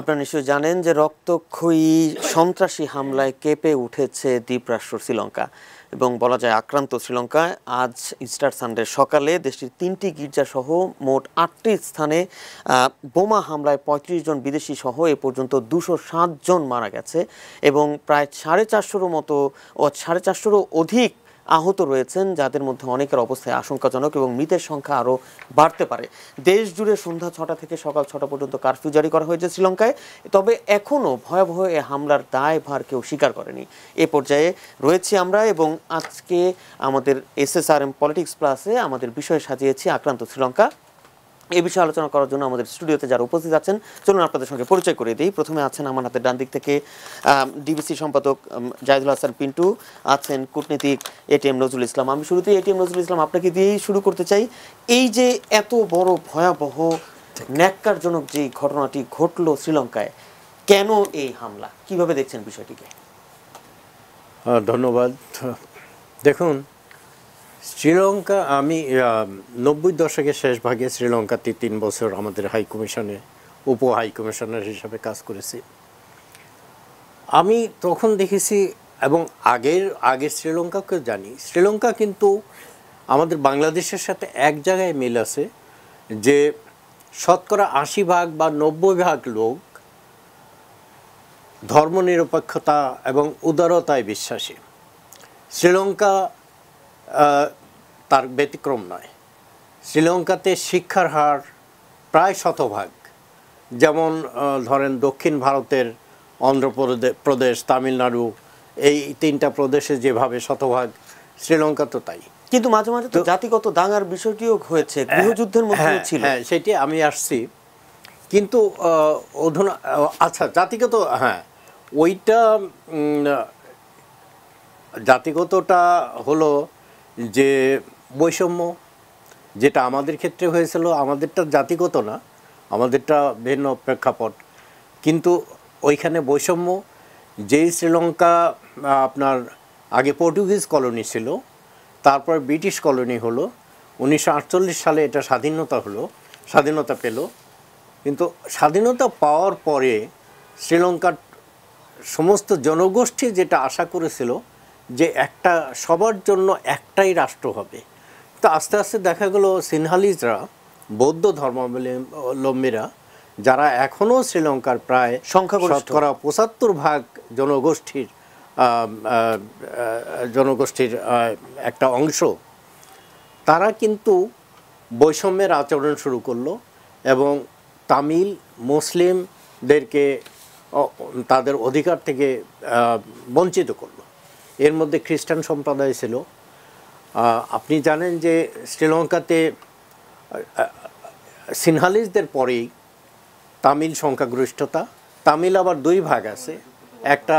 আপনারা নিশ্চয়ই জানেন যে রক্তক্ষয়ী সন্ত্রাসী হামলায় কেঁপে উঠেছে দ্বীপরাষ্ট্র শ্রীলঙ্কা এবং বলা যায় আক্রান্ত শ্রীলঙ্কায়। আজ ইস্টার সানডে সকালে দেশটির ৩টি গির্জাসহ মোট ৮টি স্থানে বোমা হামলায় ৩৫ জন বিদেশি সহ এ পর্যন্ত ২০৭ জন মারা গেছে এবং প্রায় 450-রও অধিক আহত রয়েছেন, যাদের মধ্যে অনেকের অবস্থায় আশঙ্কাজনক এবং মৃতের সংখ্যা আরও বাড়তে পারে। দেশ জুড়ে সন্ধ্যা ৬টা থেকে সকাল ৬টা পর্যন্ত কারফিউ জারি করা হয়েছে শ্রীলঙ্কায়। তবে এখনও ভয়াবহ এ হামলার দায়ভার কেউ স্বীকার করেনি। এ পর্যায়ে রয়েছি আমরা এবং আজকে আমাদের SSRM পলিটিক্স প্লাসে আমাদের বিষয় সাজিয়েছি আক্রান্ত শ্রীলঙ্কা। এই বিষয়ে আলোচনা করার জন্য আমাদের স্টুডিওতে যারা উপস্থিত আছেন, চলুন আপনাদের সঙ্গে পরিচয় করে দিই। প্রথমে আছেন আমার হাতের ডান দিক থেকে ডিবিসি সম্পাদক জাহিদুল হাসান পিন্টু, আছেন কূটনীতিক ATM নজরুল ইসলাম। আমি শুরুতেই ATM নজরুল ইসলাম আপনাকে দিয়েই শুরু করতে চাই। এই যে এত বড় ভয়াবহ ন্যাক্কারজনক যে ঘটনাটি ঘটলো শ্রীলঙ্কায়, কেন এই হামলা, কিভাবে দেখছেন বিষয়টিকে? ধন্যবাদ। দেখুন, শ্রীলঙ্কা, আমি 90 দশকের শেষ ভাগে শ্রীলঙ্কাতে 3 বছর আমাদের হাই কমিশনে উপ হাই কমিশনার হিসাবে কাজ করেছি। আমি তখন দেখেছি এবং আগের শ্রীলঙ্কাকেও জানি, শ্রীলঙ্কা কিন্তু আমাদের বাংলাদেশের সাথে এক জায়গায় মিল আছে যে শতকরা 80% বা 90% লোক ধর্মনিরপেক্ষতা এবং উদারতায় বিশ্বাসী। শ্রীলঙ্কা তার ব্যতিক্রম নয়। শ্রীলঙ্কাতে শিক্ষার হার প্রায় 100%। যেমন ধরেন দক্ষিণ ভারতের অন্ধ্রপ্রদেশ, তামিলনাড়ু, এই 3টা প্রদেশে যেভাবে 100%, শ্রীলঙ্কা তো তাই। কিন্তু মাঝে মাঝে তো জাতিগত দাঙ্গার বিষয়টিও হয়েছে, গৃহযুদ্ধের মধ্যে ছিল। হ্যাঁ, সেটি আমি আসছি। কিন্তু আচ্ছা, জাতিগত, হ্যাঁ, ওইটা জাতিগতটা হলো যে বৈষম্য, যেটা আমাদের ক্ষেত্রে হয়েছিল। আমাদেরটা জাতিগত না, আমাদেরটা ভিন্ন প্রেক্ষাপট, কিন্তু ওইখানে বৈষম্য। যেই শ্রীলঙ্কা আপনার আগে পর্তুগিজ কলোনি ছিল, তারপর ব্রিটিশ কলোনি হলো, 1948 সালে এটা স্বাধীনতা পেল। কিন্তু স্বাধীনতা পাওয়ার পরে শ্রীলঙ্কার সমস্ত জনগোষ্ঠী যেটা আশা করেছিল যে একটা সবার জন্য একটাই রাষ্ট্র হবে, তো আস্তে আস্তে দেখা গেল সিনহালিজরা, বৌদ্ধ ধর্মাবলম্বীরা, যারা এখনও শ্রীলঙ্কার প্রায় শতকরা 75% জনগোষ্ঠীর একটা অংশ, তারা কিন্তু বৈষম্যের আচরণ শুরু করলো এবং তামিল মুসলিমদেরকে তাদের অধিকার থেকে বঞ্চিত করলো। এর মধ্যে খ্রিস্টান সম্প্রদায় ছিল। আপনি জানেন যে শ্রীলঙ্কাতে সিনহালিজদের পরেই তামিল সংখ্যাগরিষ্ঠতা। তামিল আবার 2 ভাগ আছে, একটা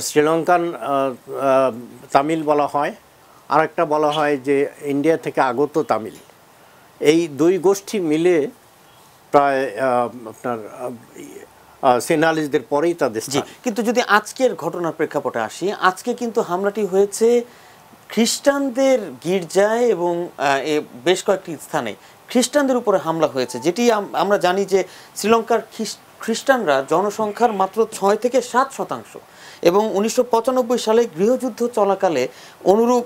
শ্রীলঙ্কান তামিল বলা হয়, আর একটা বলা হয় যে ইন্ডিয়া থেকে আগত তামিল। এই 2 গোষ্ঠী মিলে প্রায় আপনার সিনহালিজদের পরেই তাদের স্থান। কিন্তু যদি আজকের ঘটনার প্রেক্ষাপটে আসি, আজকে কিন্তু হামলাটি হয়েছে খ্রিস্টানদের গির্জায় এবং বেশ কয়েকটি স্থানে খ্রিস্টানদের উপরে হামলা হয়েছে, যেটি আমরা জানি যে শ্রীলঙ্কার খ্রিস্টানরা জনসংখ্যার মাত্র 6-7% এবং 1995 সালে গৃহযুদ্ধ চলাকালে অনুরূপ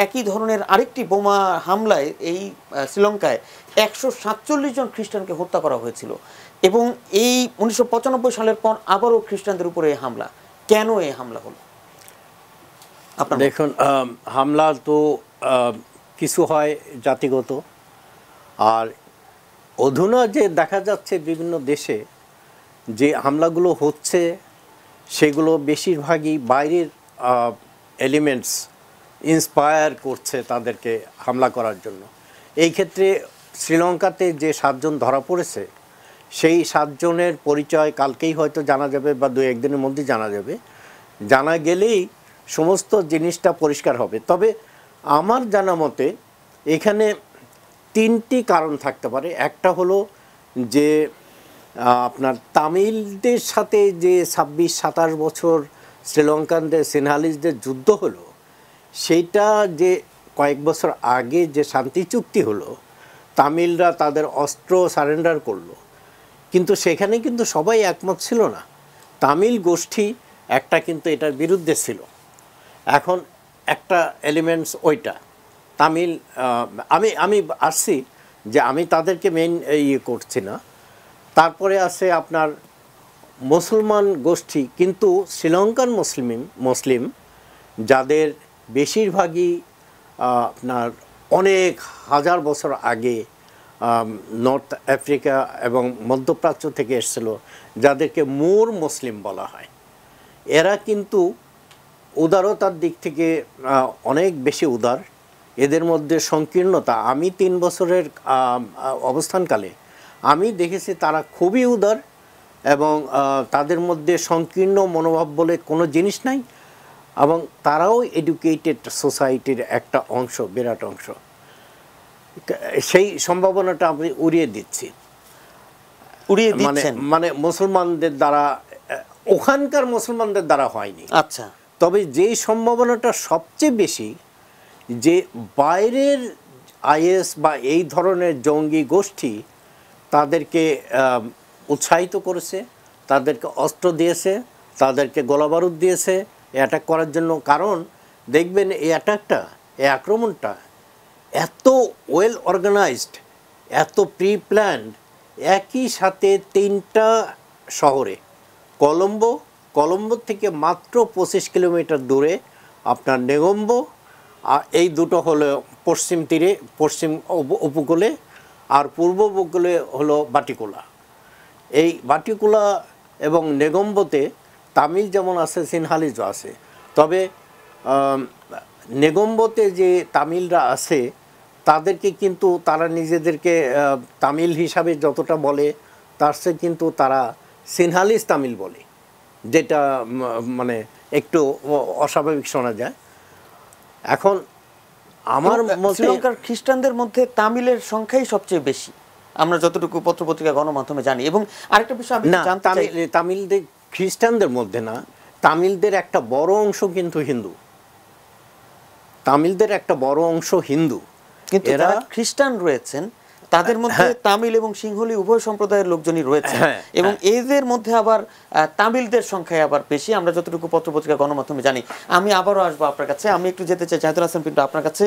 একই ধরনের আরেকটি বোমা হামলায় এই শ্রীলঙ্কায় 147 জন খ্রিস্টানকে হত্যা করা হয়েছিল। এবং এই 1995 সালের পর আবারও খ্রিস্টানদের উপরে হামলা। কেন এই হামলা হলো? দেখুন, হামলা তো কিছু হয় জাতিগত, আর অধুনা যে দেখা যাচ্ছে বিভিন্ন দেশে যে হামলাগুলো হচ্ছে, সেগুলো বেশিরভাগই বাইরের এলিমেন্টস ইন্সপায়ার করছে তাদেরকে হামলা করার জন্য। এই ক্ষেত্রে শ্রীলঙ্কাতে যে 7 জন ধরা পড়েছে, সেই 7 জনের পরিচয় কালকেই হয়তো জানা যাবে বা 2-1 দিনের মধ্যে জানা যাবে। জানা গেলেই সমস্ত জিনিসটা পরিষ্কার হবে। তবে আমার জানা মতে এখানে 3টি কারণ থাকতে পারে। একটা হলো যে আপনার তামিলদের সাথে যে 26-27 বছর শ্রীলঙ্কানদের সিনহালিজদের যুদ্ধ হলো, সেইটা যে কয়েক বছর আগে যে শান্তি চুক্তি হলো, তামিলরা তাদের অস্ত্র সারেন্ডার করলো, কিন্তু সেখানে কিন্তু সবাই একমত ছিল না। তামিল গোষ্ঠী একটা কিন্তু এটার বিরুদ্ধে ছিল। এখন একটা এলিমেন্টস ওইটা তামিল, আমি আমি আসছি যে আমি তাদেরকে মেইন ইয়ে করছি না। তারপরে আছে আপনার মুসলমান গোষ্ঠী, কিন্তু শ্রীলঙ্কান মুসলিম যাদের বেশিরভাগই আপনার অনেক হাজার বছর আগে নর্থ আফ্রিকা এবং মধ্যপ্রাচ্য থেকে এসেছিল, যাদেরকে মুর মুসলিম বলা হয়, এরা কিন্তু উদারতার দিক থেকে অনেক বেশি উদার। এদের মধ্যে সংকীর্ণতা, আমি 3 বছরের অবস্থানকালে আমি দেখেছি তারা খুবই উদার এবং তাদের মধ্যে সংকীর্ণ মনোভাব বলে কোনো জিনিস নাই, এবং তারাও এডুকেটেড সোসাইটির একটা অংশ, বিরাট অংশ। সেই সম্ভাবনাটা আমি উড়িয়ে দিচ্ছি, মানে মুসলমানদের দ্বারা, ওখানকার মুসলমানদের দ্বারা হয়নি। আচ্ছা, তবে যেই সম্ভাবনাটা সবচেয়ে বেশি, যে বাইরের আইএস বা এই ধরনের জঙ্গি গোষ্ঠী তাদেরকে উৎসাহিত করেছে, তাদেরকে অস্ত্র দিয়েছে, তাদেরকে গোলাবারুদ দিয়েছে অ্যাটাক করার জন্য। কারণ দেখবেন এই অ্যাটাকটা, এই আক্রমণটা এত ওয়েল অর্গানাইজড, এত প্রি প্ল্যান্ড, একই সাথে 3টা শহরে, কলম্বো থেকে মাত্র 25 কিলোমিটার দূরে আপনার নেগম্বো, এই দুটো হলো পশ্চিম তীরে, পশ্চিম উপকূলে, আর পূর্ব উপকূলে হলো বাটিকুলা। এই বাটিকুলা এবং নেগম্বোতে তামিল যেমন আছে, সিনহালিজও আছে। তবে নেগম্বোতে যে তামিলরা আছে তাদেরকে কিন্তু তারা নিজেদেরকে তামিল হিসাবে যতটা বলে, তার চেয়ে কিন্তু তারা সিনহালিজ তামিল বলে, যেটা মানে একটু অস্বাভাবিক শোনা যায়। এখন আমার শ্রীলঙ্কার খ্রিস্টানদের মধ্যে তামিলের সংখ্যাই সবচেয়ে বেশি, আমরা যতটুকু পত্রপত্রিকা গণমাধ্যমে জানি। এবং আরেকটা বিষয় আমি জানতে চাই, তামিলদের খ্রিস্টানদের মধ্যে না, তামিলদের একটা বড় অংশ কিন্তু হিন্দু, তামিলদের একটা বড় অংশ হিন্দু, কিন্তু এরা খ্রিস্টান রয়েছেন, তাদের মধ্যে তামিল এবং সিংহলি উভয় সম্প্রদায়ের লোকজনই রয়েছে, এবং এদের মধ্যে আবার তামিলদের সংখ্যায় আবার বেশি, আমরা যতটুকু পত্রপত্রিকা গণমাধ্যমে জানি। আমি আবারও আসবো আপনার কাছে, আমি একটু যেতে চাই জাহিদুল হাসান পিন্টু আপনার কাছে।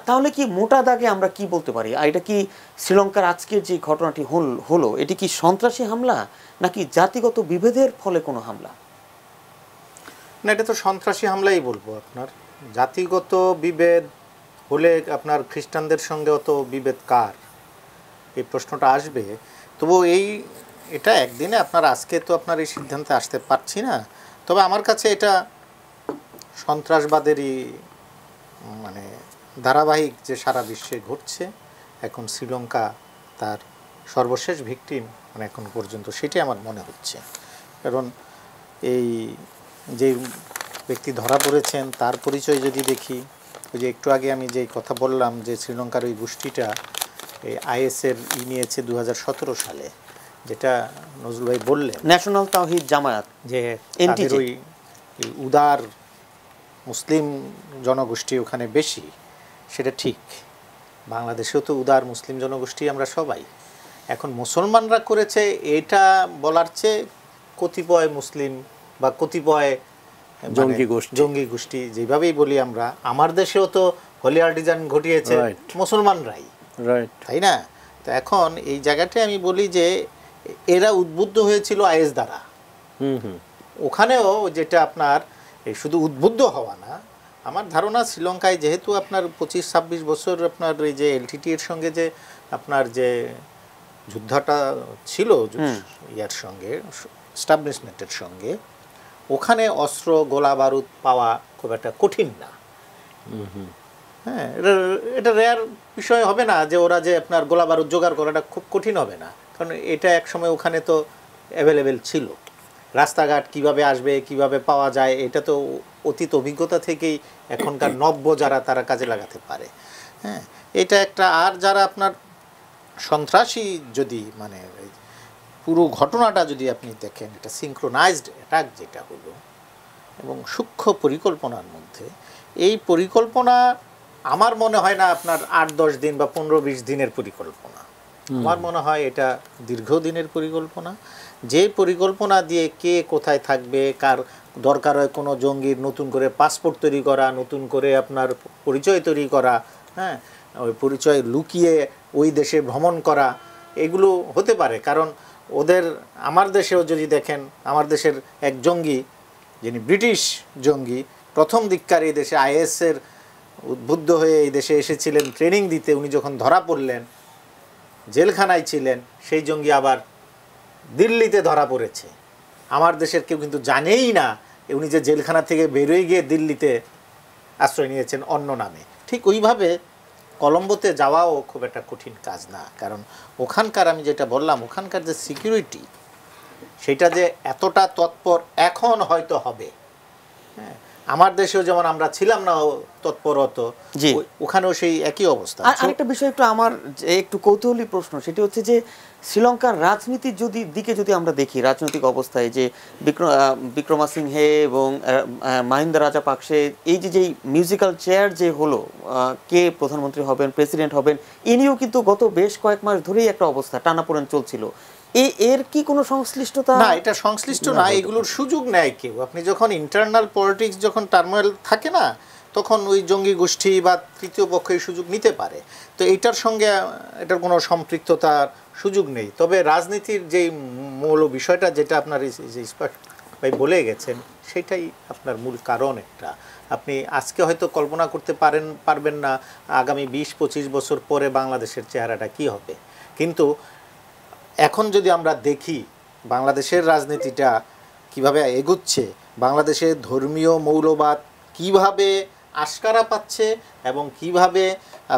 তাহলে কি মোটা দাগে আমরা কি বলতে পারি, এটা কি শ্রীলঙ্কার আজকের যে ঘটনাটি হলো এটি কি সন্ত্রাসী হামলা নাকি জাতিগত বিভেদের ফলে কোনো হামলা? না, এটা তো সন্ত্রাসী হামলাই বলবো। আপনার জাতিগত বিভেদ হলে আপনার খ্রিস্টানদের সঙ্গে অত বিভেদ কার, এই প্রশ্নটা আসবে। তবু এটা একদিনে আপনার, আজকে তো আপনার এই সিদ্ধান্তে আসতে পারছি না। তবে আমার কাছে এটা সন্ত্রাসবাদেরই মানে ধারাবাহিক যে সারা বিশ্বে ঘটছে, এখন শ্রীলঙ্কা তার সর্বশেষ ভিকটিম মানে এখন পর্যন্ত, সেটাই আমার মনে হচ্ছে। কারণ এই যে ব্যক্তি ধরা পড়েছেন তার পরিচয় যদি দেখি, ওই যে একটু আগে আমি যে কথা বললাম যে শ্রীলঙ্কার ওই গোষ্ঠীটা এই আইএসের নিয়েছে 2017 সালে, যেটা নজরুল ভাই বললেন, ন্যাশনাল তাওহীদ জামায়াত, যে তাদের ওই উদার মুসলিম জনগোষ্ঠী ওখানে বেশি, সেটা ঠিক। বাংলাদেশেও তো উদার মুসলিম জনগোষ্ঠী আমরা সবাই। এখন মুসলমানরা করেছে এটা বলার চেয়ে কতিপয় মুসলিম বা কতিপয় জঙ্গি গোষ্ঠী, যেভাবেই বলি আমরা, আমার দেশেও তো হলিয়ার ডিজাইন ঘটিয়েছে মুসলমানরাই, তাই না? তো এখন এই জায়গাটায় আমি বলি যে এরা উদ্বুদ্ধ হয়েছিল আইএস দ্বারা। ওখানেও যেটা আপনার এই শুধু উদ্বুদ্ধ হওয়া না, আমার ধারণা শ্রীলঙ্কায় যেহেতু আপনার 25-26 বছর আপনার এই যে এলটিটি এর সঙ্গে যে আপনার যে যুদ্ধটা ছিল ইয়ার সঙ্গে, এস্টাবলিশমেন্টের সঙ্গে, ওখানে অস্ত্র গোলা বারুদ পাওয়া খুব একটা কঠিন না। হ্যাঁ, এটা রেয়ার বিষয় হবে না যে ওরা যে আপনার গোলা বারুদ জোগাড় করাটা খুব কঠিন হবে না, কারণ এটা এক সময় ওখানে তো অ্যাভেলেবেল ছিল। রাস্তাঘাট কিভাবে আসবে, কিভাবে পাওয়া যায়, এটা তো অতীত অভিজ্ঞতা থেকেই এখনকার নব্য যারা তারা কাজে লাগাতে পারে। হ্যাঁ, এটা একটা। আর যারা আপনার সন্ত্রাসী, যদি মানে পুরো ঘটনাটা যদি আপনি দেখেন, এটা সিনক্রোনাইজড অ্যাটাক যেটা হলো এবং সূক্ষ্ম পরিকল্পনার মধ্যে, এই পরিকল্পনা আমার মনে হয় না আপনার 8-10 দিন বা 15-20 দিনের পরিকল্পনা। আমার মনে হয় এটা দীর্ঘদিনের পরিকল্পনা, যে পরিকল্পনা দিয়ে কে কোথায় থাকবে, কার দরকার হয় কোনো জঙ্গির নতুন করে পাসপোর্ট তৈরি করা, নতুন করে আপনার পরিচয় তৈরি করা, হ্যাঁ, ওই পরিচয় লুকিয়ে ওই দেশে ভ্রমণ করা, এগুলো হতে পারে। কারণ ওদের, আমার দেশেও যদি দেখেন, আমার দেশের এক জঙ্গি, যিনি ব্রিটিশ জঙ্গি, প্রথম দিককার এই দেশে আইএসের উদ্বুদ্ধ হয়ে এই দেশে এসেছিলেন ট্রেনিং দিতে, উনি যখন ধরা পড়লেন, জেলখানায় ছিলেন, সেই জঙ্গি আবার দিল্লিতে ধরা পড়েছে। আমার দেশের কেউ কিন্তু জানেই না উনি যে জেলখানা থেকে বেরোয় গিয়ে দিল্লিতে আশ্রয় নিয়েছেন অন্য নামে। ঠিক ওইভাবে কলম্বোতে যাওয়াও খুব একটা কঠিন কাজ না, কারণ ওখানকার, আমি যেটা বললাম, ওখানকার যে সিকিউরিটি, সেটা যে এতটা তৎপর এখন হয়তো হবে। হ্যাঁ, আমার দেশেও যেমন আমরা ছিলাম না তৎপরত, ওখানেও সেই একই অবস্থা। আরেকটা বিষয় একটু আমার একটু কৌতূহলী প্রশ্ন, সেটি হচ্ছে যে শ্রীলঙ্কার রাজনীতির দিকে যদি আমরা দেখি, রাজনৈতিক অবস্থায় যে বিক্রমাসিংহে এবং মাহিন্দা রাজাপাকসে, এই যে মিউজিক্যাল চেয়ার যে হলো, কে প্রধানমন্ত্রী হবেন, প্রেসিডেন্ট হবেন, এ নিয়েও কিন্তু গত বেশ কয়েক মাস ধরেই একটা অবস্থা টানাপোড়েন চলছিল। এর কি কোনো সংশ্লিষ্টতা? না, এটা সংশ্লিষ্ট না, এগুলোর সুযোগ নেয় কেউ। আপনি যখন ইন্টারনাল পলিটিক্স, যখন টার্মোয়েল থাকে না, তখন ওই জঙ্গি গোষ্ঠী বা তৃতীয় পক্ষ এই সুযোগ নিতে পারে। তো এইটার সঙ্গে এটার কোনো সম্পৃক্ততার সুযোগ নেই। তবে রাজনীতির যেই মূল বিষয়টা, যেটা আপনার ভাই বলে গেছেন, সেটাই আপনার মূল কারণ। একটা আপনি আজকে হয়তো কল্পনা করতে পারবেন না আগামী 20-25 বছর পরে বাংলাদেশের চেহারাটা কি হবে, কিন্তু এখন যদি আমরা দেখি বাংলাদেশের রাজনীতিটা কিভাবে এগুচ্ছে, বাংলাদেশের ধর্মীয় মৌলবাদ কিভাবে আশকারা পাচ্ছে এবং কিভাবে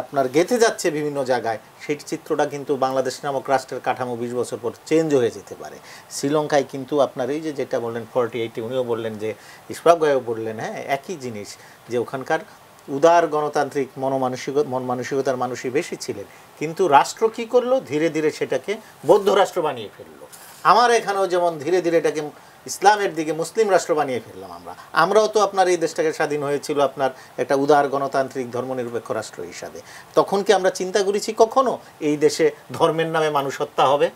আপনার গেঁথে যাচ্ছে বিভিন্ন জায়গায়, সেই চিত্রটা কিন্তু বাংলাদেশ নামক রাষ্ট্রের কাঠামো 20 বছর পর চেঞ্জ হয়ে যেতে পারে। শ্রীলঙ্কায় কিন্তু আপনার এই যেটা বললেন 48, উনিও বললেন, যে ইশফাক ভাইও বললেন, হ্যাঁ, একই জিনিস, যে ওখানকার উদার গণতান্ত্রিক মন মানসিকতার মানুষই বেশি ছিলেন, কিন্তু রাষ্ট্র কী করলো, ধীরে ধীরে সেটাকে বৌদ্ধ রাষ্ট্র বানিয়ে ফেললো। আমার এখানেও যেমন ধীরে ধীরে এটাকে ইসলামের দিকে মুসলিম রাষ্ট্র বানিয়ে ফেললাম। আমরাও তো আপনার এই দেশটাকে স্বাধীন হয়েছিল আপনার একটা উদার গণতান্ত্রিক ধর্মনিরপেক্ষ রাষ্ট্র হিসাবে। তখন কি আমরা চিন্তা করেছি কখনো এই দেশে ধর্মের নামে মানুষ হত্যা হবে?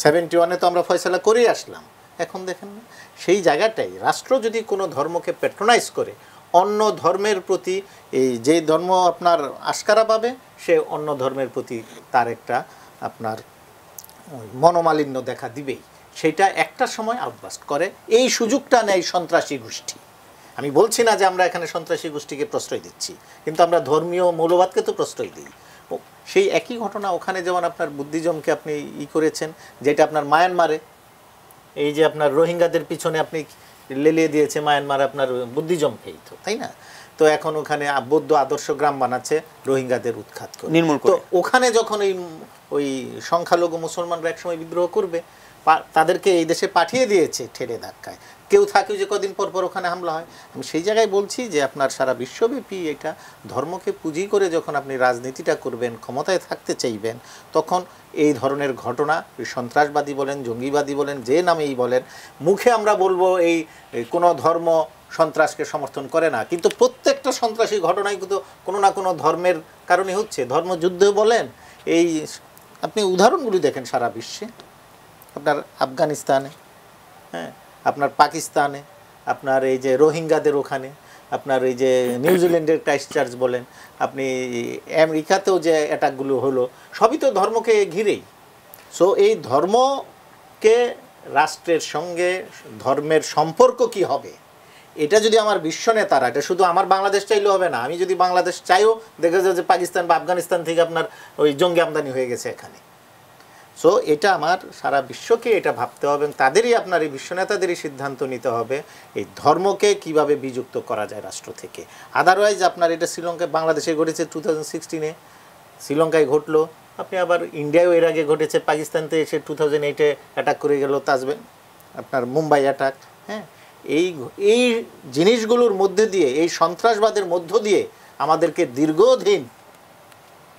71-এ তো আমরা ফয়সালা করেই আসলাম। এখন দেখেন না, সেই জায়গাটাই রাষ্ট্র যদি কোনো ধর্মকে প্যাট্রোনাইজ করে, অন্য ধর্মের প্রতি, এই যে ধর্ম আপনার আশকারা পাবে, সে অন্য ধর্মের প্রতি তার একটা আপনার মনোমালিন্য দেখা দিবেই। সেটা একটা সময় আউটবাস্ট করে। এই সুযোগটা নেয় সন্ত্রাসী গোষ্ঠী। আমি বলছি না যে আমরা এখানে সন্ত্রাসী গোষ্ঠীকে প্রশ্রয় দিচ্ছি, কিন্তু আমরা ধর্মীয় মৌলবাদকে তো প্রশ্রয় দিই। সেই একই ঘটনা ওখানে, যেমন আপনার বুদ্ধিজমকে আপনি করেছেন, যেটা আপনার মায়ানমারে, এই যে আপনার রোহিঙ্গাদের পিছনে আপনি লেলিয়ে দিয়েছে মায়ানমার আপনার বুদ্ধিজমকেই, তো তাই না? তো এখন ওখানে বৌদ্ধ আদর্শ গ্রাম বানাচ্ছে রোহিঙ্গাদের উৎখাত করে, নির্মূল করে। তো ওখানে যখন ওই সংখ্যালঘু মুসলমানরা একসময় বিদ্রোহ করবে, তাদেরকে এই দেশে পাঠিয়ে দিয়েছে ঠেলে ধাক্কায়। কেউ থাকে যে কদিন পর পর ওখানে হামলা হয়। আমি সেই জায়গায় বলছি যে আপনার সারা বিশ্বব্যাপী এটা ধর্মকে পুঁজি করে যখন আপনি রাজনীতিটা করবেন, ক্ষমতায় থাকতে চাইবেন, তখন এই ধরনের ঘটনা, সন্ত্রাসবাদী বলেন, জঙ্গিবাদী বলেন, যে নামেই বলেন, মুখে আমরা বলবো এই কোনো ধর্ম সন্ত্রাসকে সমর্থন করে না, কিন্তু প্রত্যেকটা সন্ত্রাসী ঘটনাই কিন্তু কোনো না কোনো ধর্মের কারণে হচ্ছে। ধর্মযুদ্ধ বলেন, এই আপনি উদাহরণগুলি দেখেন সারা বিশ্বে, আপনার আফগানিস্তানে, হ্যাঁ, আপনার পাকিস্তানে, আপনার এই যে রোহিঙ্গাদের ওখানে, আপনার এই যে নিউজিল্যান্ডের ক্রাইস্টচার্চ বলেন, আপনি আমেরিকাতেও যে অ্যাটাকগুলো হলো, সবই তো ধর্মকে ঘিরেই। সো এই ধর্মকে রাষ্ট্রের সঙ্গে ধর্মের সম্পর্ক কি হবে, এটা যদি আমার বিশ্ব নেতারা, এটা শুধু আমার বাংলাদেশ চাইলেও হবে না। আমি যদি বাংলাদেশ চাইও, দেখা যায় যে পাকিস্তান বা আফগানিস্তান থেকে আপনার ওই জঙ্গি আমদানি হয়ে গেছে এখানে। সো এটা আমার সারা বিশ্বকে এটা ভাবতে হবে, তাদেরই আপনার এই বিশ্ব নেতাদেরই সিদ্ধান্ত নিতে হবে এই ধর্মকে কিভাবে বিযুক্ত করা যায় রাষ্ট্র থেকে। আদারওয়াইজ আপনার এটা শ্রীলঙ্কায়, বাংলাদেশে ঘটেছে 2016-এ, শ্রীলঙ্কায় ঘটলো, আপনি আবার ইন্ডিয়াও এর আগে ঘটেছে, পাকিস্তানতে এসে 2008-এ অ্যাটাক করে গেল আপনার মুম্বাই অ্যাটাক। হ্যাঁ, এই জিনিসগুলোর মধ্যে দিয়ে, এই সন্ত্রাসবাদের মধ্য দিয়ে আমাদেরকে দীর্ঘদিন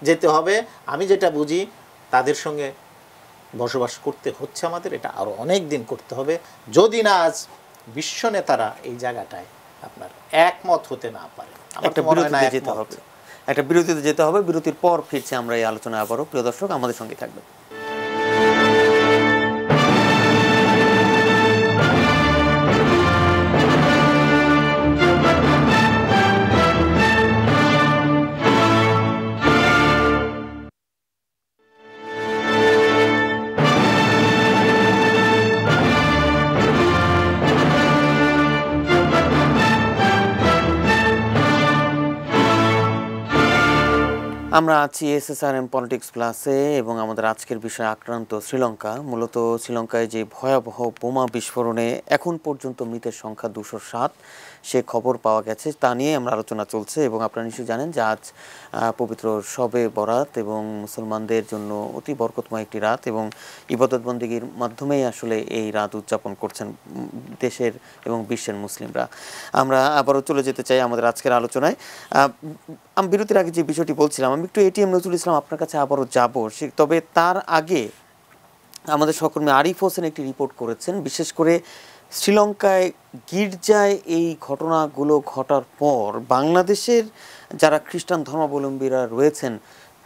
যেতে হবে। আমি যেটা বুঝি, তাদের সঙ্গে বসবাস করতে হচ্ছে আমাদের, এটা আরও অনেক দিন করতে হবে, যদি না আজ বিশ্ব নেতারা এই জায়গাটায় আপনার একমত হতে না পারে। আমার মনে হয় না একমত। একটা বিরতিতে যেতে হবে, বিরতির পর ফিরছে আমরা এই আলোচনায় আবারও। প্রিয় দর্শক, আমাদের সঙ্গে থাকবেন। আমরা আছি SSRM পলিটিক্স প্লাসে এবং আমাদের আজকের বিষয় আক্রান্ত শ্রীলঙ্কা। মূলত শ্রীলঙ্কায় যে ভয়াবহ বোমা বিস্ফোরণে এখন পর্যন্ত মৃতের সংখ্যা 207 সে খবর পাওয়া গেছে, তা নিয়ে আমরা আলোচনা চলছে। এবং আপনারা নিশ্চয়ই জানেন যে আজ পবিত্র শবে বরাত এবং মুসলমানদের জন্য অতি বরকতময় একটি রাত, এবং ইবাদত বন্দেগীর মাধ্যমেই আসলে এই রাত উদযাপন করছেন দেশের এবং বিশ্বের মুসলিমরা। আমরা আবারও চলে যেতে চাই আমাদের আজকের আলোচনায়। আমি বিরতির আগে যে বিষয়টি বলছিলাম, আমি একটু এটিএম নজরুল ইসলাম আপনার কাছে আবারও যাব, তবে তার আগে আমাদের সহকর্মী আরিফ হোসেন একটি রিপোর্ট করেছেন, বিশেষ করে শ্রীলঙ্কায় গির্জায় এই ঘটনাগুলো ঘটার পর বাংলাদেশের যারা খ্রিস্টান ধর্মাবলম্বীরা রয়েছেন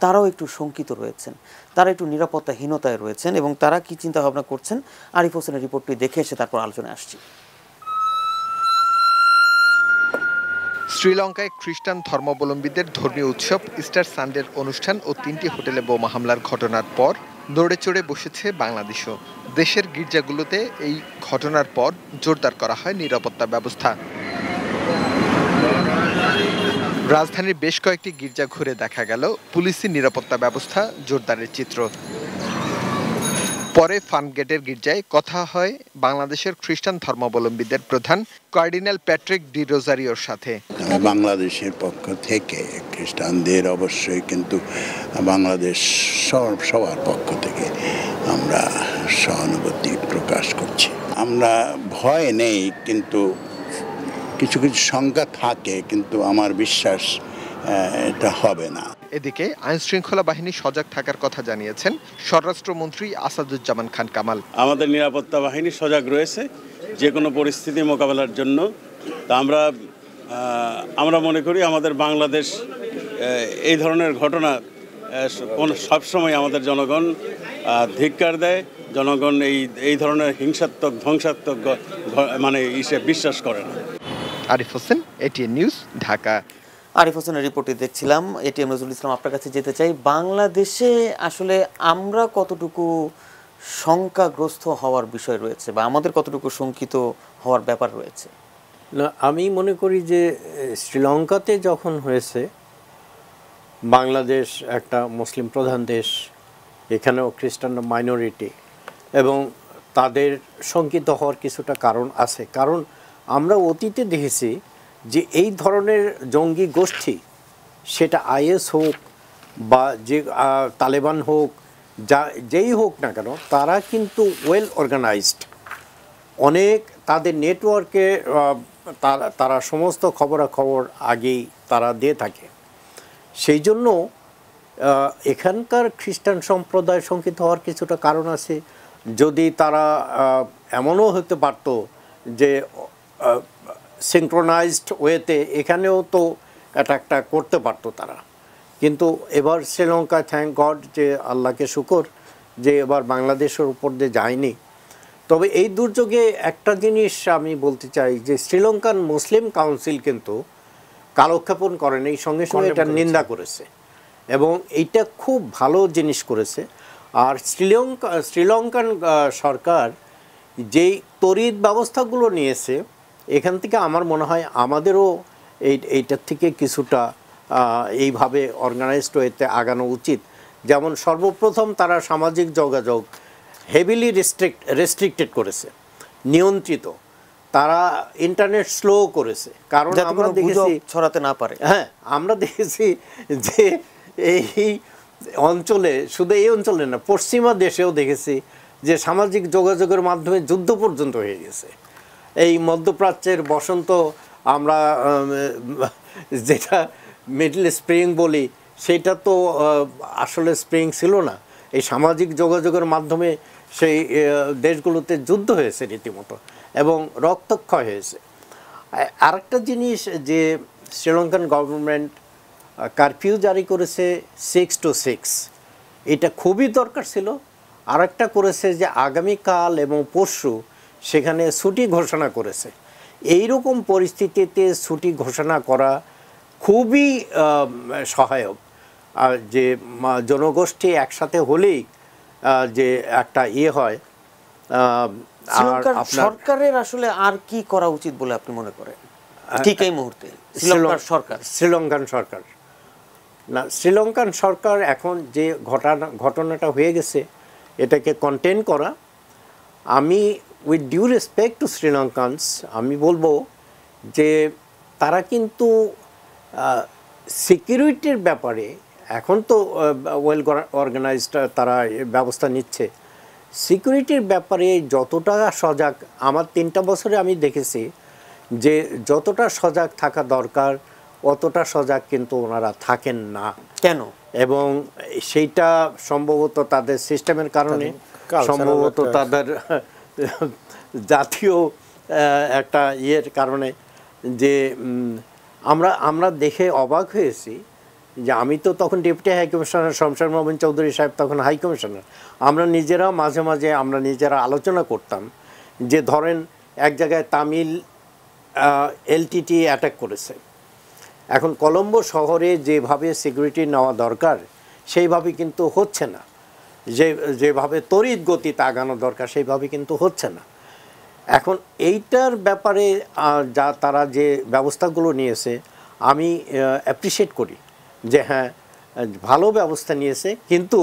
তারাও একটু শঙ্কিত রয়েছেন, তারা একটু নিরাপত্তাহীনতায় রয়েছেন, এবং তারা কি চিন্তা ভাবনা করছেন আরিফ হোসেনের রিপোর্টটি দেখে এসে তারপর আলোচনায় আসছি। শ্রীলঙ্কায় খ্রিস্টান ধর্মাবলম্বীদের ধর্মীয় উৎসব ইস্টার সানডের অনুষ্ঠান ও 3টি হোটেলে বোমা হামলার ঘটনার পর নড়ে চড়ে বসেছে বাংলাদেশও। দেশের গির্জাগুলোতে এই ঘটনার পর জোরদার করা হয় নিরাপত্তা ব্যবস্থা। রাজধানীর বেশ কয়েকটি গির্জা ঘুরে দেখা গেল পুলিশি নিরাপত্তা ব্যবস্থা জোরদারের চিত্র। পরে ফার্মগেটের গির্জায় কথা হয় বাংলাদেশের খ্রিস্টান ধর্মাবলম্বীদের প্রধান কার্ডিনাল প্যাট্রিক ডি রোজারিওর সাথে। বাংলাদেশের পক্ষ থেকে খ্রিস্টানদের অবশ্যই, কিন্তু বাংলাদেশ সবার পক্ষ থেকে আমরা সহানুভূতি প্রকাশ করছি। আমরা ভয় নেই, কিন্তু কিছু কিছু শঙ্কা থাকে, কিন্তু আমার বিশ্বাস এটা হবে না। এদিকে আইনশৃঙ্খলা বাহিনী সজাগ থাকার কথা জানিয়েছেন স্বরাষ্ট্রমন্ত্রী আসাদুজ্জামান খান কামাল। আমাদের নিরাপত্তা বাহিনী সজাগ রয়েছে যে কোনো পরিস্থিতি মোকাবেলার জন্য। তা আমরা মনে করি আমাদের বাংলাদেশ এই ধরনের ঘটনা সবসময় আমাদের জনগণ ধিক্কার দেয়, জনগণ এই ধরনের হিংসাত্মক ধ্বংসাত্মক বিশ্বাস করে না। Arif Hossain, ATN news, Dhaka. আরিফ হোসেনের রিপোর্টটি দেখছিলাম। এটিএম নজরুল ইসলাম, আপনার কাছে যেতে চাই, বাংলাদেশে আসলে আমরা কতটুকু শঙ্কাগ্রস্ত হওয়ার বিষয় রয়েছে বা আমাদের কতটুকু শঙ্কিত হওয়ার ব্যাপার রয়েছে? না, আমি মনে করি যে শ্রীলঙ্কাতে যখন হয়েছে, বাংলাদেশ একটা মুসলিম প্রধান দেশ, এখানেও খ্রিস্টানরা মাইনরিটি, এবং তাদের শঙ্কিত হওয়ার কিছুটা কারণ আছে। কারণ আমরা অতীতে দেখেছি যে এই ধরনের জঙ্গি গোষ্ঠী, সেটা আইএস হোক বা যে তালেবান হোক, যেই হোক না কেন, তারা কিন্তু ওয়েল অর্গানাইজড, অনেক তাদের নেটওয়ার্কে তারা সমস্ত খবরাখবর আগেই তারা দিয়ে থাকে। সেই জন্য এখানকার খ্রিস্টান সম্প্রদায় শঙ্কিত হওয়ার কিছুটা কারণ আছে। যদি তারা এমনও হতে পারত যে সিনক্রোনাইজড ওয়েতে এখানেও তো একটা করতে পারতো তারা, কিন্তু এবার শ্রীলঙ্কায় থ্যাঙ্ক গড, যে আল্লাহকে শুকর যে এবার বাংলাদেশের উপর দিয়ে যায়নি। তবে এই দুর্যোগে একটা জিনিস আমি বলতে চাই যে শ্রীলঙ্কান মুসলিম কাউন্সিল কিন্তু কালক্ষেপণ করেনি, সঙ্গে সঙ্গে এটা নিন্দা করেছে, এবং এইটা খুব ভালো জিনিস করেছে। আর শ্রীলঙ্কান সরকার যেই তড়িৎ ব্যবস্থাগুলো নিয়েছে, এখান থেকে আমার মনে হয় আমাদেরও এইটার থেকে কিছুটা এইভাবে অর্গানাইজড ওয়েতে আগানো উচিত। যেমন সর্বপ্রথম তারা সামাজিক যোগাযোগ হেভিলি রেস্ট্রিক্টেড করেছে, নিয়ন্ত্রিত। তারা ইন্টারনেট স্লো করেছে, কারণ আমরা দেখেছি ছড়াতে না পারে। হ্যাঁ, আমরা দেখেছি যে এই অঞ্চলে, শুধু এই অঞ্চলে না, পশ্চিমা দেশেও দেখেছি যে সামাজিক যোগাযোগের মাধ্যমে যুদ্ধ পর্যন্ত হয়ে গেছে। এই মধ্যপ্রাচ্যের বসন্ত আমরা যেটা মিডল স্প্রিং বলি, সেটা তো আসলে স্প্রিং ছিল না। এই সামাজিক যোগাযোগের মাধ্যমে সেই দেশগুলোতে যুদ্ধ হয়েছে রীতিমতো, এবং রক্তক্ষয় হয়েছে। আরেকটা জিনিস যে শ্রীলঙ্কান গভর্নমেন্ট কারফিউ জারি করেছে 6 to 6, এটা খুবই দরকার ছিল। আরেকটা করেছে যে আগামীকাল এবং পরশু সেখানে ছুটি ঘোষণা করেছে। এইরকম পরিস্থিতিতে ছুটি ঘোষণা করা খুবই সহায়ক, আর যে জনগোষ্ঠী একসাথে হলেই যে একটা হয়। শ্রীলঙ্কার সরকারের আসলে আর কি করা উচিত বলে আপনি মনে করেন ঠিক এই মুহূর্তে? শ্রীলঙ্কান সরকার না, শ্রীলঙ্কান সরকার এখন যে ঘটনাটা হয়ে গেছে এটাকে কন্টেন করা। আমি উইথ ডিউ রেসপেক্ট টু শ্রীলঙ্কানস আমি বলবো যে তারা কিন্তু সিকিউরিটির ব্যাপারে এখন তো ওয়েল অর্গানাইজড তারা ব্যবস্থা নিচ্ছে। সিকিউরিটির ব্যাপারে যতটা সজাগ, আমার 3টা বছরে আমি দেখেছি যে যতটা সজাগ থাকা দরকার অতটা সজাগ কিন্তু ওনারা থাকেন না। কেন? এবং সেইটা সম্ভবত তাদের সিস্টেমের কারণে, সম্ভবত তাদের জাতীয় একটা কারণে, যে আমরা দেখে অবাক হয়েছি যে আমি তো তখন deputy high commissioner, Shamsher Mobin Chowdhury সাহেব তখন হাই কমিশনার। আমরা নিজেরা মাঝে মাঝে আলোচনা করতাম যে ধরেন এক জায়গায় তামিল এলটিটি অ্যাটাক করেছে, এখন কলম্বো শহরে যেভাবে সিকিউরিটি নেওয়া দরকার সেইভাবে কিন্তু হচ্ছে না, যেভাবে তড়িৎ গতিতে আগানো দরকার সেইভাবে কিন্তু হচ্ছে না। এখন এইটার ব্যাপারে তারা যে ব্যবস্থাগুলো নিয়েছে আমি অ্যাপ্রিসিয়েট করি যে হ্যাঁ ভালো ব্যবস্থা নিয়েছে, কিন্তু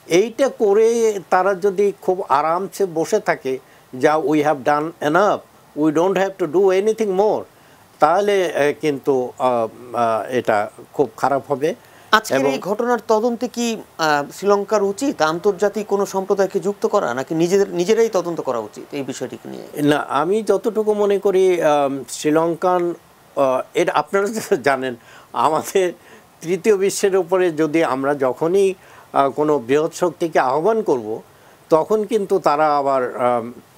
এইটা করে তারা যদি খুব আরামসে বসে থাকে যা we have done enough, we don't have to do anything মোর, তাহলে কিন্তু এটা খুব খারাপ হবে। আজকের এই ঘটনার তদন্তে কি শ্রীলঙ্কার উচিত আন্তর্জাতিক কোনো সম্প্রদায়কে যুক্ত করা, নাকি নিজেরাই তদন্ত করা উচিত এই বিষয়টিকে নিয়ে? না, আমি যতটুকু মনে করি শ্রীলঙ্কান, এটা আপনারা জানেন আমাদের তৃতীয় বিশ্বের উপরে যদি আমরা যখনই কোনো বৃহৎ শক্তিকে আহ্বান করব তখন কিন্তু তারা আবার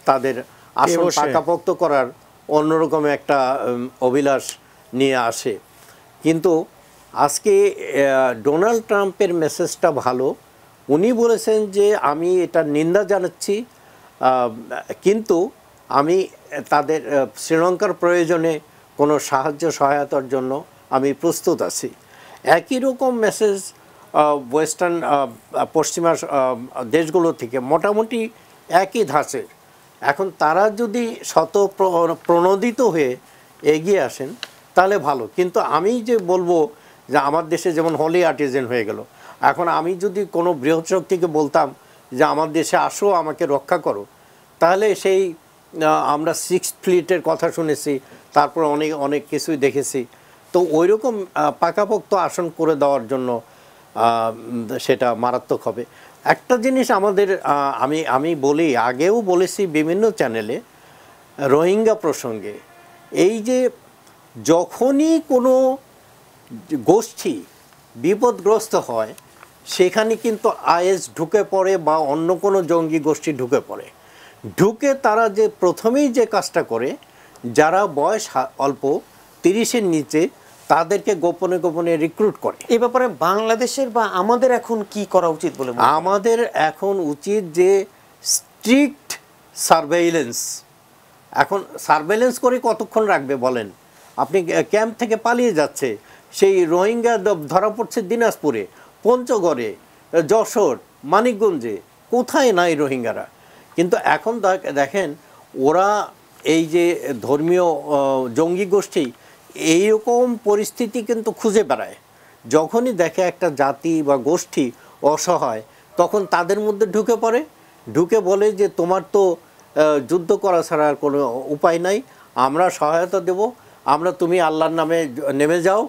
তাদের আসন পাকাপোক্ত করার অন্যরকম একটা অভিলাষ নিয়ে আসে। কিন্তু আজকে ডোনাল্ড ট্রাম্পের মেসেজটা ভালো, উনি বলেছেন যে আমি এটা নিন্দা জানাচ্ছি, কিন্তু আমি তাদের শ্রীলঙ্কার প্রয়োজনে কোনো সাহায্য সহায়তার জন্য আমি প্রস্তুত আছি। একই রকম মেসেজ ওয়েস্টার্ন পশ্চিমা দেশগুলো থেকে মোটামুটি একই ধাঁচের। এখন তারা যদি প্রণোদিত হয়ে এগিয়ে আসেন তাহলে ভালো, কিন্তু আমি যে বলবো যে আমার দেশে যেমন হলি আর্টিজেন হয়ে গেল, এখন আমি যদি কোনো বৃহৎ শক্তিকে বলতাম যে আমার দেশে আসো আমাকে রক্ষা করো, তাহলে সেই আমরা 6th ফ্লিটের কথা শুনেছি, তারপর অনেক কিছুই দেখেছি, তো ওই রকম পাকাপোক্ত আসন করে দেওয়ার জন্য সেটা মারাত্মক হবে। একটা জিনিস আমাদের আমি বলি, আগেও বলেছি বিভিন্ন চ্যানেলে, রোহিঙ্গা প্রসঙ্গে, এই যে যখনই কোনো গোষ্ঠী বিপদগ্রস্ত হয় সেখানে কিন্তু আইএস ঢুকে পড়ে বা অন্য কোনো জঙ্গি গোষ্ঠী ঢুকে তারা যে প্রথমেই যে কাজটা করে, যারা বয়স অল্প 30-এর নিচে তাদেরকে গোপনে গোপনে রিক্রুট করে। এ ব্যাপারে বাংলাদেশের বা আমাদের এখন কি করা উচিত বলে? আমাদের এখন উচিত যে স্ট্রিক্ট সার্ভেইলেন্স। এখন সার্ভেইলেন্স করে কতক্ষণ রাখবে বলেন? আপনি ক্যাম্প থেকে পালিয়ে যাচ্ছে, সেই রোহিঙ্গা ধরা পড়ছে দিনাজপুরে, পঞ্চগড়ে, যশোর, মানিকগঞ্জে, কোথায় নাই রোহিঙ্গারা। কিন্তু এখন দেখেন ওরা এই যে ধর্মীয় জঙ্গি গোষ্ঠী এইরকম পরিস্থিতি কিন্তু খুঁজে বেড়ায়। যখনই দেখে একটা জাতি বা গোষ্ঠী অসহায় তখন তাদের মধ্যে ঢুকে বলে যে তোমার তো যুদ্ধ করা ছাড়া আর কোনো উপায় নাই, আমরা সহায়তা দেব, তুমি আল্লাহর নামে নেমে যাও,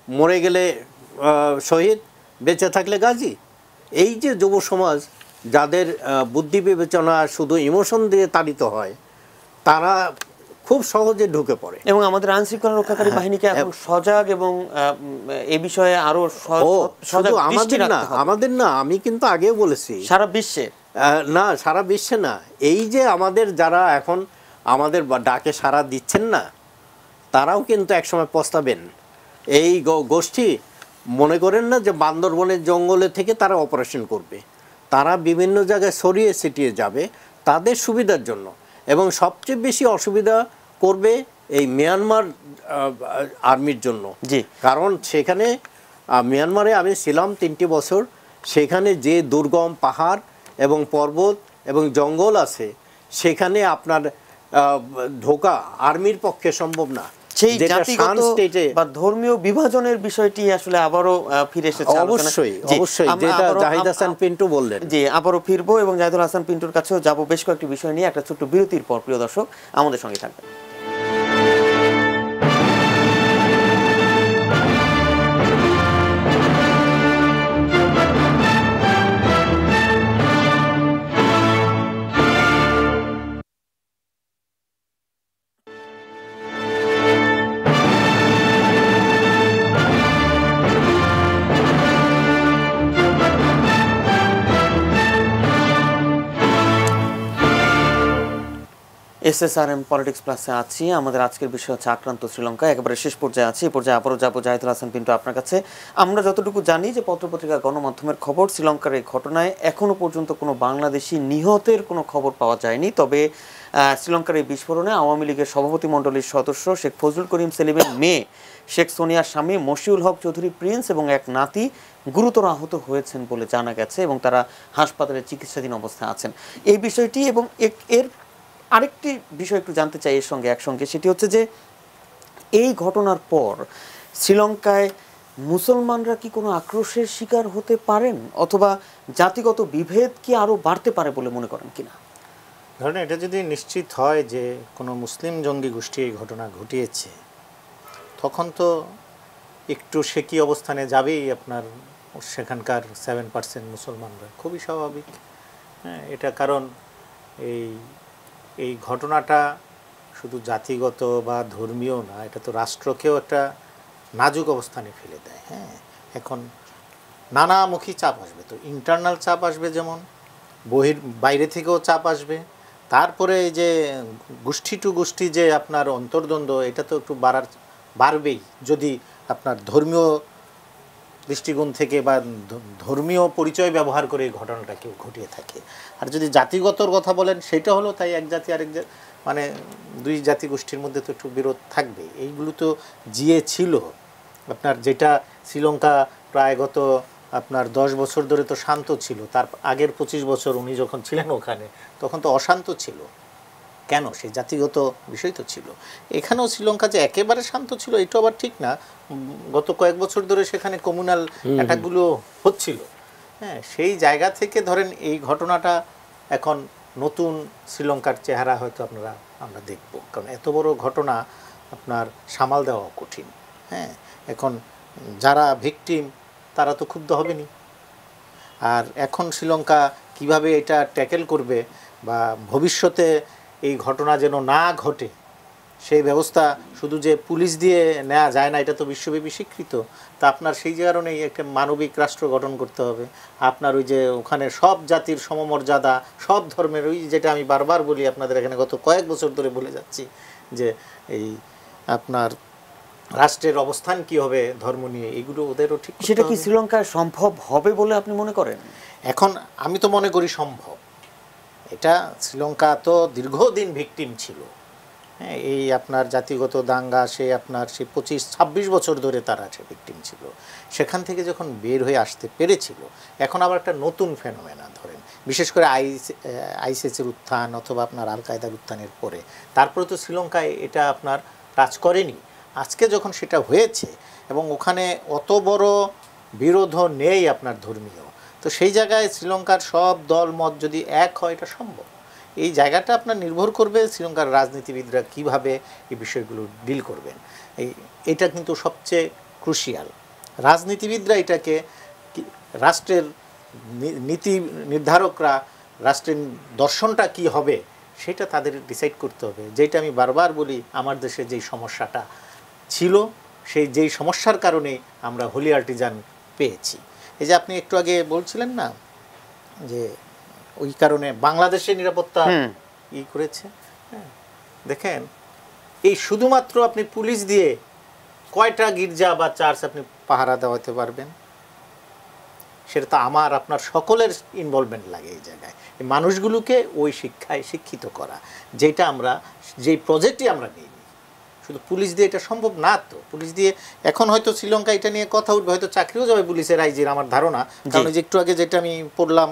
মরে গেলে শহীদ, বেঁচে থাকলে গাজী। এই যে যুব সমাজ যাদের বুদ্ধি বিবেচনা শুধু ইমোশন দিয়ে তাড়িত হয়, তারা খুব সহজে ঢুকে পড়ে। এবং আমাদের আইনশৃঙ্খলা রক্ষাকারী বাহিনীকে এখন সজাগ এবং এই বিষয়ে আরো সজাগ আমাদের না, আমি কিন্তু আগেও বলেছি সারা বিশ্বে না, সারা বিশ্বে না, এই যে আমাদের যারা এখন আমাদের ডাকে সাড়া দিচ্ছেন না, তারাও কিন্তু একসময় পস্তাবেন। এই গোষ্ঠী মনে করেন না যে বান্দরবনের জঙ্গলে থেকে তারা অপারেশন করবে, তারা বিভিন্ন জায়গায় ছড়িয়ে ছিটিয়ে যাবে তাদের সুবিধার জন্য, এবং সবচেয়ে বেশি অসুবিধা করবে এই মিয়ানমার আর্মির জন্য। জি, কারণ সেখানে মিয়ানমারে আমি ছিলাম 3টি বছর, সেখানে যে দুর্গম পাহাড় এবং পর্বত এবং জঙ্গল আছে, সেখানে আপনার ঢোকা আর্মির পক্ষে সম্ভব না। সেই জাতিগত বা ধর্মীয় বিভাজনের বিষয়টি আসলে আবারও ফিরে এসেছে। অবশ্যই অবশ্যই, যেটা জাহিদ হাসান পিন্টু বললেন। জি, আবারও ফিরবো এবং জাহিদুল হাসান পিন্টুর কাছেও যাব বেশ কয়েকটি বিষয় নিয়ে। একটা ছোট্ট বিরতির পর প্রিয় দর্শক আমাদের সঙ্গে থাকবেন। SSRM পলিটিক্স প্লাসে আছি। আমাদের আজকের বিষয় হচ্ছে আক্রান্ত শ্রীলঙ্কা। একেবারে শেষ পর্যায়ে আছি। এই পর্যায়ে আবারও যাবো জাহিদুল হাসান পিন্টু আপনার কাছে। আমরা যতটুকু জানি যে পত্রপত্রিকা গণমাধ্যমের খবর, শ্রীলঙ্কার এই ঘটনায় এখনো পর্যন্ত কোনো বাংলাদেশি নিহতের কোনো খবর পাওয়া যায়নি। তবে শ্রীলঙ্কার এই বিস্ফোরণে আওয়ামী লীগের সভাপতি মণ্ডলীর সদস্য শেখ ফজলুল করিম সেলিমের মেয়ে শেখ সোনিয়ার স্বামী মশিউল হক চৌধুরী প্রিন্স এবং এক নাতি গুরুতর আহত হয়েছেন বলে জানা গেছে এবং তারা হাসপাতালে চিকিৎসাধীন অবস্থায় আছেন। এই বিষয়টি এবং এর আরেকটি বিষয় একটু জানতে চাই এর সঙ্গে একসঙ্গে, সেটি হচ্ছে যে এই ঘটনার পর শ্রীলঙ্কায় মুসলমানরা কি কোনো আক্রোশের শিকার হতে পারেন, অথবা জাতিগত বিভেদ কি আরও বাড়তে পারে বলে মনে করেন কিনা? ধরেন এটা যদি নিশ্চিত হয় যে কোনো মুসলিম জঙ্গি গোষ্ঠী এই ঘটনা ঘটিয়েছে, তখন তো একটু সে কি অবস্থানে যাবেই আপনার সেখানকার 7% মুসলমানরা, খুবই স্বাভাবিক। হ্যাঁ, এটা কারণ এই ঘটনাটা শুধু জাতিগত বা ধর্মীয় না, এটা তো রাষ্ট্রকেও একটা নাজুক অবস্থানে ফেলে দেয়। হ্যাঁ, এখন নানামুখী চাপ আসবে, তো ইন্টারনাল চাপ আসবে, যেমন বাইরে থেকেও চাপ আসবে, তারপরে এই যে গোষ্ঠী টু গোষ্ঠী যে আপনার অন্তর্দ্বন্দ্ব, এটা তো একটু বাড়বেই যদি আপনার ধর্মীয় দৃষ্টিকোণ থেকে বা ধর্মীয় পরিচয় ব্যবহার করে এই ঘটনাটা কেউ ঘটিয়ে থাকে। আর যদি জাতিগতর কথা বলেন, সেটা হলো তাই এক জাতি আরেক মানে দুই জাতি গোষ্ঠীর মধ্যে তো একটু বিরোধ থাকবে। এইগুলো তো ছিল আপনার, যেটা শ্রীলঙ্কা প্রায় গত আপনার 10 বছর ধরে তো শান্ত ছিল, তার আগের 25 বছর উনি যখন ছিলেন ওখানে তখন তো অশান্ত ছিল। কেন? সেই জাতিগত বিষয় তো ছিল। এখানেও শ্রীলঙ্কা যে একেবারে শান্ত ছিল এটা আবার ঠিক না, গত কয়েক বছর ধরে সেখানে কমিউনাল অ্যাটাকগুলো হচ্ছিল। হ্যাঁ, সেই জায়গা থেকে ধরেন এই ঘটনাটা এখন নতুন শ্রীলঙ্কার চেহারা হয়তো আমরা দেখব, কারণ এত বড় ঘটনা আপনার সামাল দেওয়া কঠিন। হ্যাঁ, এখন যারা ভিকটিম তারা তো ক্ষুব্ধ হবেনি। আর এখন শ্রীলঙ্কা কিভাবে এটা ট্যাকেল করবে বা ভবিষ্যতে এই ঘটনা যেন না ঘটে সেই ব্যবস্থা শুধু যে পুলিশ দিয়ে নেওয়া যায় না, এটা তো বিশ্বব্যাপী স্বীকৃত। তা আপনার সেই কারণেই একটা মানবিক রাষ্ট্র গঠন করতে হবে। আপনার ওই যে ওখানে সব জাতির সমমর্যাদা, সব ধর্মের, ওই যেটা আমি বারবার বলি আপনাদের এখানে গত কয়েক বছর ধরে বলে যাচ্ছি, যে এই আপনার রাষ্ট্রের অবস্থান কি হবে ধর্ম নিয়ে, এগুলো ওদেরও ঠিক। সেটা কি শ্রীলঙ্কায় সম্ভব হবে বলে আপনি মনে করেন? এখন আমি তো মনে করি সম্ভব। এটা শ্রীলঙ্কা তো দীর্ঘদিন ভিকটিম ছিল। হ্যাঁ, এই আপনার জাতিগত দাঙ্গা সে 25-26 বছর ধরে তারা সে ভিকটিম ছিল। সেখান থেকে যখন বের হয়ে আসতে পেরেছিল, এখন আবার একটা নতুন ফেনোমেনা ধরেন, বিশেষ করে আইসিসের উত্থান অথবা আপনার আল কায়দার উত্থানের পরে, তারপরে তো শ্রীলঙ্কায় এটা আপনার কাজ করেনি। আজকে যখন সেটা হয়েছে এবং ওখানে অত বড় বিরোধ নেই আপনার ধর্মীয়, তো সেই জায়গায় শ্রীলঙ্কার সব দল মত যদি এক হয়, এটা সম্ভব। এই জায়গাটা আপনার নির্ভর করবে শ্রীলঙ্কার রাজনীতিবিদরা কিভাবে এই বিষয়গুলো ডিল করবেন। এটা কিন্তু সবচেয়ে ক্রুশিয়াল। রাজনীতিবিদরা এটাকে, রাষ্ট্রের নীতি নির্ধারকরা রাষ্ট্রের দর্শনটা কি হবে সেটা তাদের ডিসাইড করতে হবে। যেটা আমি বারবার বলি, আমার দেশে যেই সমস্যাটা ছিল, যেই সমস্যার কারণে আমরা হোলি আর্টিজান পেয়েছি। এই যে আপনি একটু আগে বলছিলেন না যে ওই কারণে বাংলাদেশের নিরাপত্তা করেছে। হ্যাঁ, দেখেন এই শুধুমাত্র আপনি পুলিশ দিয়ে কয়টা গির্জা বা চার্চ আপনি পাহারা দেওয়াতে পারবেন? সেটা তো আমার আপনার সকলের ইনভলভমেন্ট লাগে এই জায়গায়, এই মানুষগুলোকে ওই শিক্ষায় শিক্ষিত করা, যেটা আমরা যেই প্রজেক্টই আমরা নিই। শুধু পুলিশ দিয়ে এটা সম্ভব না তো। পুলিশ দিয়ে এখন হয়তো শ্রীলঙ্কা এটা নিয়ে কথা উঠবে, হয়তো চাকরিও যাবে পুলিশের আইজির, আমার ধারণা। কারণ যে একটু আগে যেটা আমি পড়লাম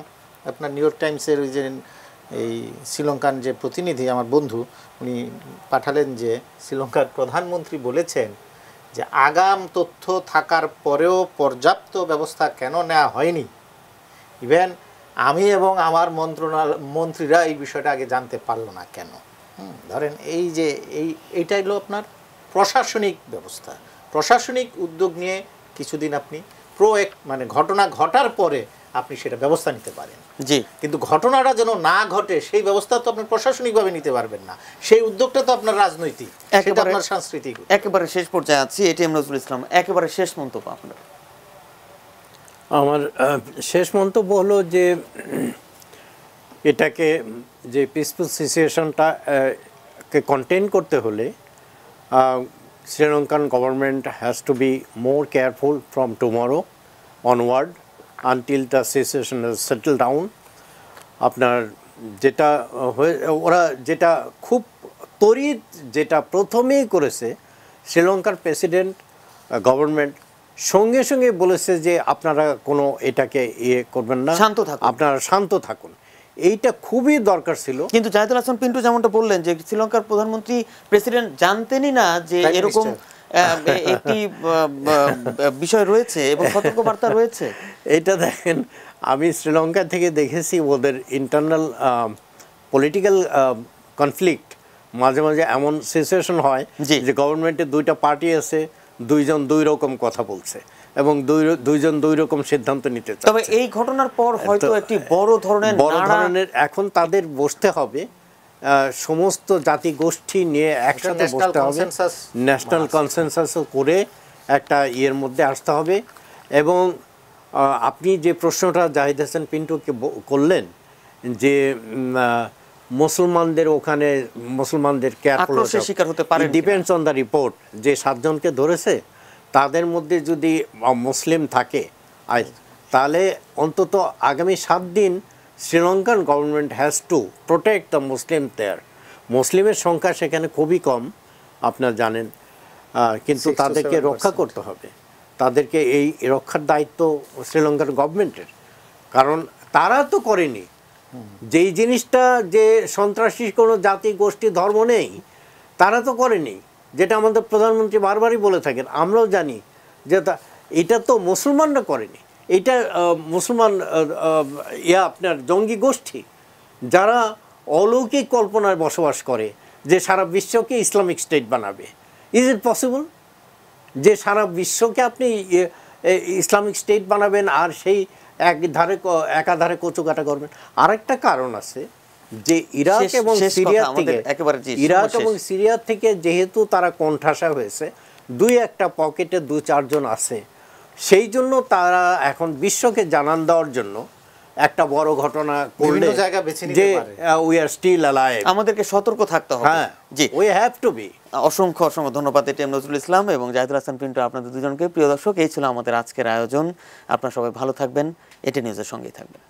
আপনার নিউ ইয়র্ক টাইমসের ওই যে এই শ্রীলঙ্কান যে প্রতিনিধি আমার বন্ধু, উনি পাঠালেন যে শ্রীলঙ্কার প্রধানমন্ত্রী বলেছেন যে আগাম তথ্য থাকার পরেও পর্যাপ্ত ব্যবস্থা কেন নেওয়া হয়নি, ইভেন আমি এবং আমার মন্ত্রীরা এই বিষয়টা আগে জানতে পারলো না কেন। ধরেন এই যে এইটা হলো আপনার প্রশাসনিক ব্যবস্থা, প্রশাসনিক উদ্যোগ নিয়ে কিছুদিন আপনি মানে ঘটনা ঘটার পরে আপনি সেটা ব্যবস্থা নিতে পারেন। জি, কিন্তু ঘটনাটা যেন না ঘটে সেই ব্যবস্থা তো আপনি প্রশাসনিকভাবে নিতে পারবেন না, সেই উদ্যোগটা তো আপনার রাজনৈতিক, সেটা আপনার সাংস্কৃতিক। একেবারে শেষ পর্যায়ে আছি, এটিএম নজরুল ইসলাম, একেবারে শেষ মন্তব্য আপনার। আমার শেষ মন্তব্য হলো যে এটাকে যে পিসফুল সিচুয়েশনটা কে কন্টেইন করতে হলে Sri Lankan government has two be more careful from tomorrow onward until the situation settle down. আপনার যেটা ওরা যেটা খুব তড়িৎ যেটা প্রথমেই করেছে, শ্রীলঙ্কার প্রেসিডেন্ট গভর্নমেন্ট সঙ্গে সঙ্গে বলেছে যে আপনারা কোনো এটাকে করবেন না, শান্ত থাকুন, আপনারা শান্ত থাকুন। এইটা খুবই দরকার ছিল। কিন্তু জাহিদুল হাসান পিন্টু যেমনটা বললেন যে শ্রীলঙ্কার প্রধানমন্ত্রী প্রেসিডেন্ট জানতেনই না যে এরকম একটি বিষয় রয়েছে এবং সতর্কবার্তা রয়েছে। এটা দেখেন, আমি শ্রীলঙ্কা থেকে দেখেছি ওদের ইন্টারনাল পলিটিক্যাল কনফ্লিক্ট, মাঝে মাঝে এমন সিচুয়েশন হয় যে গভর্নমেন্টের দুইটা পার্টি আছে, দুইজন দুই রকম কথা বলছে এবং দুইজন দুই রকম সিদ্ধান্ত নিতে চায়। তবে এই ঘটনার পর হয়তো একটি বড় ধরনের এখন তাদের বসতে হবে, সমস্ত জাতি গোষ্ঠী নিয়ে একসাথে বসতে হবে, ন্যাশনাল কনসেনসাস করে একটা ইয়ের মধ্যে আসতে হবে। এবং আপনি যে প্রশ্নটা জাহিদ হাসান পিন্টুকে করলেন যে মুসলমানদের ওখানে মুসলমানদের আক্রোশের শিকার হতে পারে, ডিপেন্ডস অন দ্য রিপোর্ট। যে 7 জনকে ধরেছে তাদের মধ্যে যদি মুসলিম থাকে তাহলে অন্তত আগামী 7 দিন Sri Lankan government has to protect the Muslim there. মুসলিমের সংখ্যা সেখানে খুবই কম আপনারা জানেন, কিন্তু তাদেরকে রক্ষা করতে হবে, তাদেরকে এই রক্ষার দায়িত্ব শ্রীলঙ্কার গভর্নমেন্টের। কারণ তারা তো করেনি যেই জিনিসটা, যে সন্ত্রাসী কোনো জাতি গোষ্ঠী ধর্ম নেই, তারা তো করেনি, যেটা আমাদের প্রধানমন্ত্রী বারবারই বলে থাকেন। আমরাও জানি যে এটা তো মুসলমানরা করেনি, এটা মুসলমান আপনার জঙ্গি গোষ্ঠী যারা অলৌকিক কল্পনায় বসবাস করে যে সারা বিশ্বকে ইসলামিক স্টেট বানাবে। ইজ ইট পসিবল যে সারা বিশ্বকে আপনি ইসলামিক স্টেট বানাবেন আর সেই একাধারে কচুকাটা করবেন? আরেকটা কারণ আছে যে ইরাক এবং সিরিয়া থেকে যেহেতু তারা কোণঠাসা হয়েছে, 2-1টা পকেটে 2-4 জন আছে, সেই জন্য তারা এখন বিশ্বকে জানান দেওয়ার জন্য একটা বড় ঘটনা করলে যে উই আর স্টিল অ্যালাইভ, আমাদেরকে সতর্ক থাকতে হবে। হ্যাঁ, জি, উই হ্যাভ টু বি। অসংখ্য ধন্যবাদ এটিএম নজরুল ইসলাম এবং জাহিদুল হাসান পিন্টু, আপনাদের দুজনকে। প্রিয় দর্শক, এই ছিল আমাদের আজকের আয়োজন। আপনারা সবাই ভালো থাকবেন, এটি নিউজের সঙ্গেই থাকবেন।